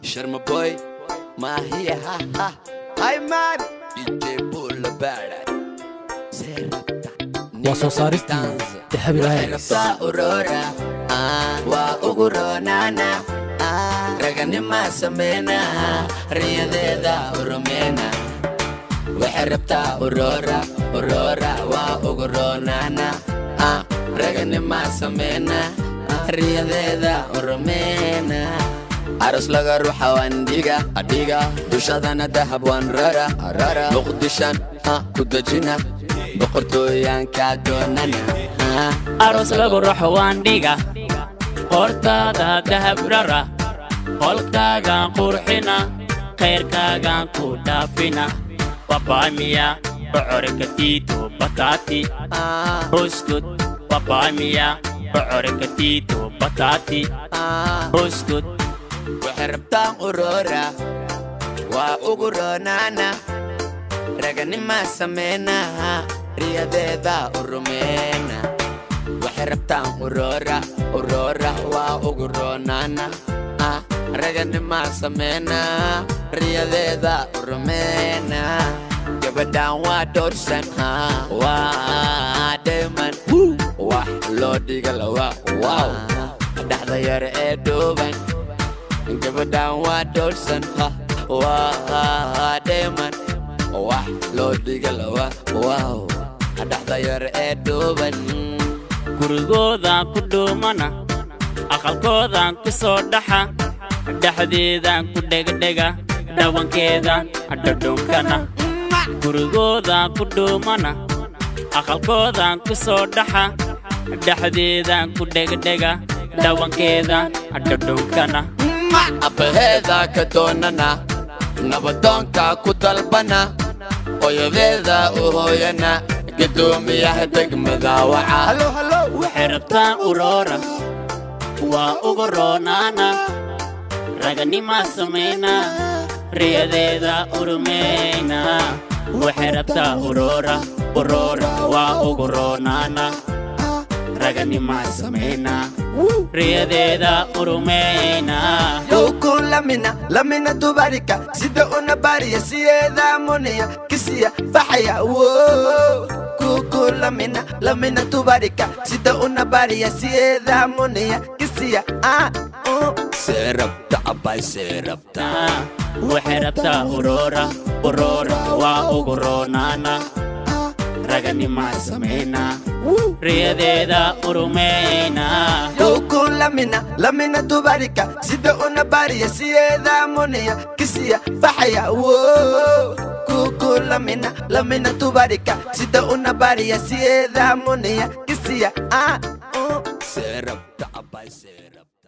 Sharma boy, Mahia, ha ha. Hi man, DJ Bulla Bada. وصو صارتي تحبي لهاي Aurora, wa uguronana. Ragani ma samena, riyadeda urumena. Waharabta Aurora, Aurora wa uguronana. Ragani ma samena, riyadeda urumena. Aros laga ruha wandiga, adiga. Dushadana dahab wan rara, rara. Muqdishan, kudajina. Boqortooyan ka doonana. Aros lagu ruux waan dhiga hortaada dahab rara qolkaagaan qurxina khayrkaagaan ku dhaafina wabaamiya bocorka tiito bataati huskud wabaamiya bocorka tiito bataati huskud waxay rabtaan Aurora waa ugu roonana raganima sameena riyadeeda urumena waxay rabtaan Aurora Aurora waa ugu roonana raganima sameena riyadeeda urumena gabadhaan waa doorsan waa diamond wax loo dhiga lawa wow dhaxda yar ee dhooban gabadhaan waa doorsan waa diamond wax loo dhiga lawa wow dhaxda yar ee dhooban gurigoodan ku dhuumana aqalkoodan ku soo dhaxa dhaxdeedan ku dhegdhega dhawankeedan dhadhunkana gurigoodan ku dhuumana aqalkoodan ku soo dhaxa dhaxdeedan ku dhegdhega dhawankeedan dhadhunkana abaheeda ka doonana nabadoonka ku dalbana hooyadeeda u hooyana gadoomiyaha degmada waca waxay rabtaan Aurora waa ugu roonaana raganima sameyna riyadeeda urumeyna waxay rabtaa Aurora Aurora waa ugu roonaana raganima sameyna riyadeeda urumeyna Kuku lamina tubarika sida una bariya siyeda munia kisiya fahaya Kuku lamina tubarika sida una bariya siyeda munia kisiya Serapta abay serapta waxay rabtaa Aurora Aurora waa ugu roonaana raganima sameyna riyadeeda urumeyna Kuku lamina tubarika sida una bariya siyeda munia kisiya fahaya Kuku lamina tubarika sida una bariya siyeda munia kisiya Serapta abay serapta